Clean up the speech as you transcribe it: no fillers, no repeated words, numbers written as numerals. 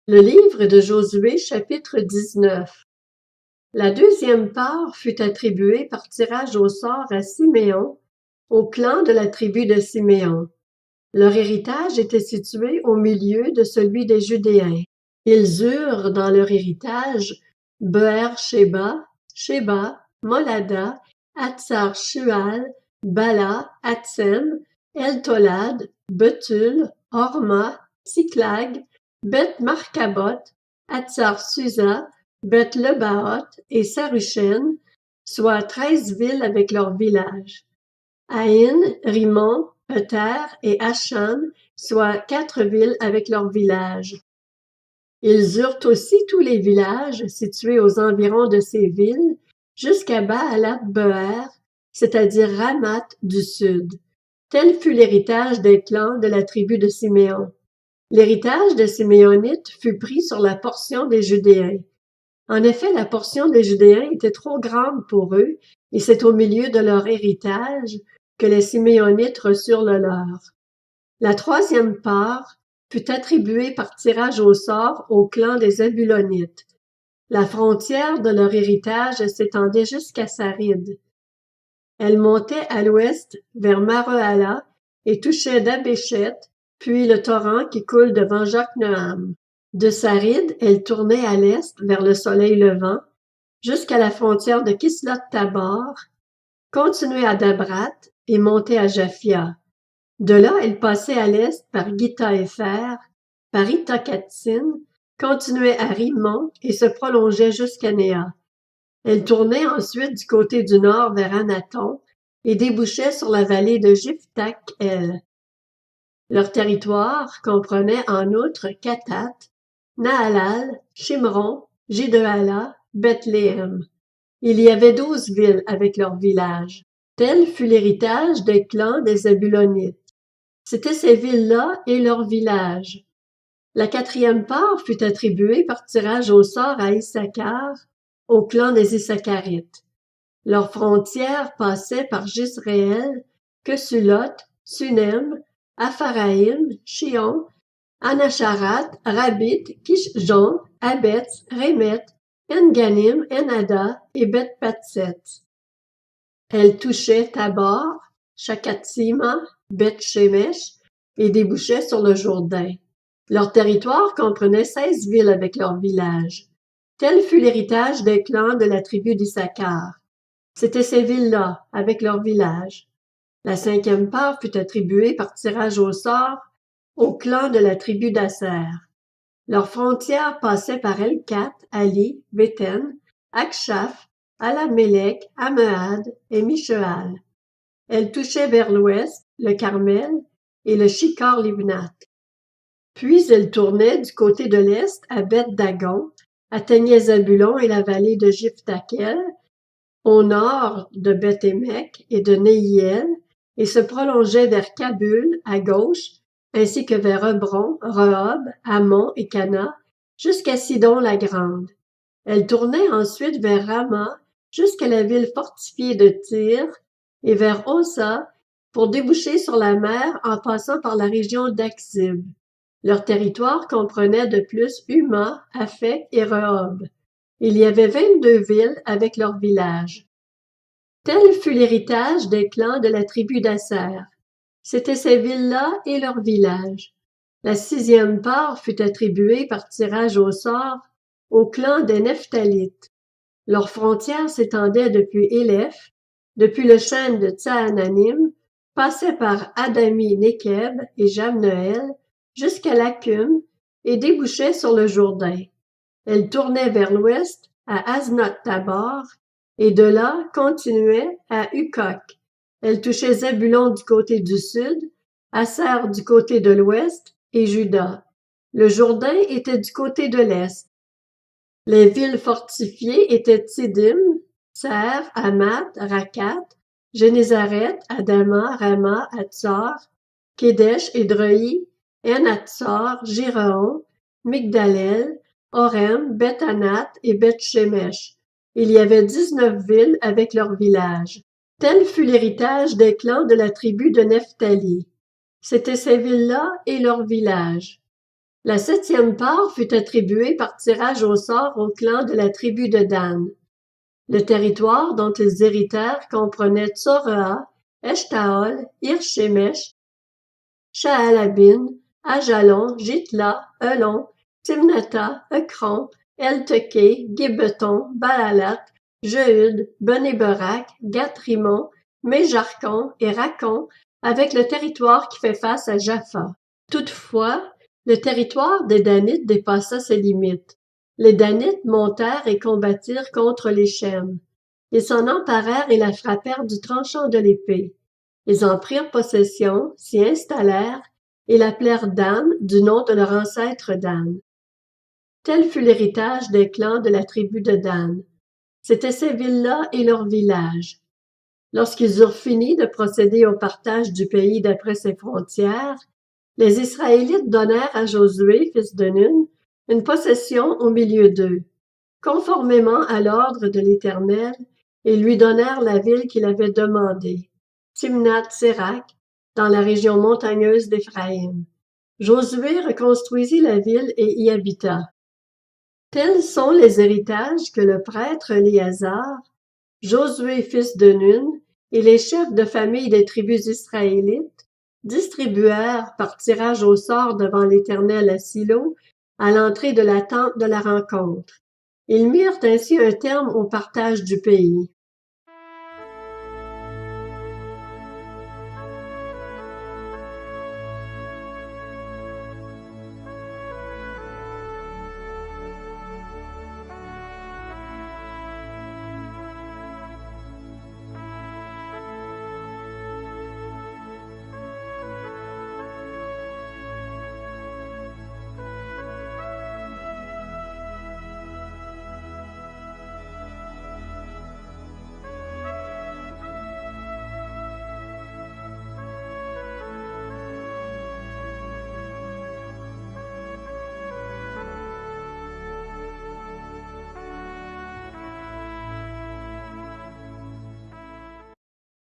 Le livre de Josué, chapitre 19. La deuxième part fut attribuée par tirage au sort à Siméon, au clan de la tribu de Siméon. Leur héritage était situé au milieu de celui des Judéens. Ils eurent dans leur héritage Beër-Shéba, Shéba, Molada, Hatsar-Shual, Bala, Hatsem, El-Tolad, Betul, Horma, Tsiklag, Beth-Marcaboth, Hatsar-Susa, Beth-Lebaoth et Saruchen, soit 13 villes avec leurs villages. Aïn, Rimon, Eter et Ashan, soit 4 villes avec leurs villages. Ils eurent aussi tous les villages situés aux environs de ces villes, jusqu'à Baalat-Beër, c'est-à-dire Ramat du sud. Tel fut l'héritage des clans de la tribu de Siméon. L'héritage des Siméonites fut pris sur la portion des Judéens. En effet, la portion des Judéens était trop grande pour eux, et c'est au milieu de leur héritage que les Siméonites reçurent le leur. La troisième part fut attribuée par tirage au sort au clan des Zabulonites. La frontière de leur héritage s'étendait jusqu'à Sarid. Elle montait à l'ouest vers Marehala et touchait Dabéchet, puis le torrent qui coule devant Jokneam. De Sarid, elle tournait à l'est vers le soleil levant, jusqu'à la frontière de Kislot-Tabor, continuait à Dabrat et montait à Japhia. De là, elle passait à l'est par Githa-Épher, par Itha-Katsin, continuait à Rimon et se prolongeait jusqu'à Néa. Elle tournait ensuite du côté du nord vers Anaton et débouchait sur la vallée de Jiphtak-El. Leur territoire comprenait en outre Kathat, Nahalal, Shimron, Jidéala, Bethléem. Il y avait 12 villes avec leurs villages. Tel fut l'héritage des clans des Zabulonites. C'étaient ces villes-là et leurs villages. La quatrième part fut attribuée par tirage au sort à Issachar, au clan des Issacharites. Leurs frontières passaient par Jisréel, Kesulot, Sunem, Apharaïm, Shion, Anacharat, Rabit, Kishjon, Abetz, Rémet, En-Ganim, En-Ada et Beth-Patset. Elle touchait Tabor, Shakatsima, Beth-Shemesh et débouchait sur le Jourdain. Leur territoire comprenait 16 villes avec leurs villages. Tel fut l'héritage des clans de la tribu d'Issachar. C'étaient ces villes-là, avec leurs villages. La cinquième part fut attribuée par tirage au sort au clan de la tribu d'Asser. Leurs frontières passaient par Elkat, Ali, Béten, Akshaph, Alamélec, Amehad et Mishéal. Elles touchaient vers l'ouest, le Carmel et le Shikar-Libnath. Puis elles tournaient du côté de l'est à Beth-Dagon, atteignaient Zabulon et la vallée de Jiphtakel, au nord de Beth-Émek et de Nehiel, et se prolongeaient vers Kabul à gauche, ainsi que vers Hebron, Rehob, Hammon et Cana, jusqu'à Sidon-la-Grande. Elle tournait ensuite vers Rama, jusqu'à la ville fortifiée de Tyr, et vers Osa, pour déboucher sur la mer en passant par la région d'Aksib. Leur territoire comprenait de plus Huma, Aphek et Rehob. Il y avait 22 villes avec leurs villages. Tel fut l'héritage des clans de la tribu d'Asser. C'étaient ces villes-là et leurs villages. La sixième part fut attribuée par tirage au sort au clan des Nephtalites. Leurs frontières s'étendaient depuis Éléph, depuis le chêne de Tsaananim, passaient par Adami-Nekeb et Jamneel, jusqu'à Lakum, et débouchaient sur le Jourdain. Elle tournait vers l'ouest à Aznot-Tabor, et de là continuait à Hukok. Elle touchait Zabulon du côté du sud, Asser du côté de l'ouest et Juda. Le Jourdain était du côté de l'est. Les villes fortifiées étaient Tsidim, Tser, Hamath, Rakat, Génézaret, Adama, Rama, Hatzor, Kédesh, Édrei, En-Hatzor, Gireon, Migdalel, Orem, Beth-Anath et Beth-Shemesh. Il y avait 19 villes avec leurs villages. Tel fut l'héritage des clans de la tribu de Nephtali. C'étaient ces villes-là et leurs villages. La 7e part fut attribuée par tirage au sort au clan de la tribu de Dan. Le territoire dont ils héritèrent comprenait Tsorea, Eshtaol, Ir-Shemesh, Sha'alabin, Ajalon, Jitla, Elon, Timnata, Ekron, Elteké, Gibbeton, Baalat, Jehud, Benéberak, Gath-Rimon, Méjarkon et Rakon, avec le territoire qui fait face à Jaffa. Toutefois, le territoire des Danites dépassa ses limites. Les Danites montèrent et combattirent contre les Shem. Ils s'en emparèrent et la frappèrent du tranchant de l'épée. Ils en prirent possession, s'y installèrent et l'appelèrent Dan du nom de leur ancêtre Dan. Tel fut l'héritage des clans de la tribu de Dan. C'étaient ces villes-là et leurs villages. Lorsqu'ils eurent fini de procéder au partage du pays d'après ses frontières, les Israélites donnèrent à Josué, fils de Nun, une possession au milieu d'eux, conformément à l'ordre de l'Éternel, et lui donnèrent la ville qu'il avait demandée, Timnath-Sérak, dans la région montagneuse d'Éphraïm. Josué reconstruisit la ville et y habita. Tels sont les héritages que le prêtre Éléazar, Josué fils de Nun, et les chefs de famille des tribus israélites distribuèrent par tirage au sort devant l'Éternel à Silo, à l'entrée de la tente de la rencontre. Ils mirent ainsi un terme au partage du pays.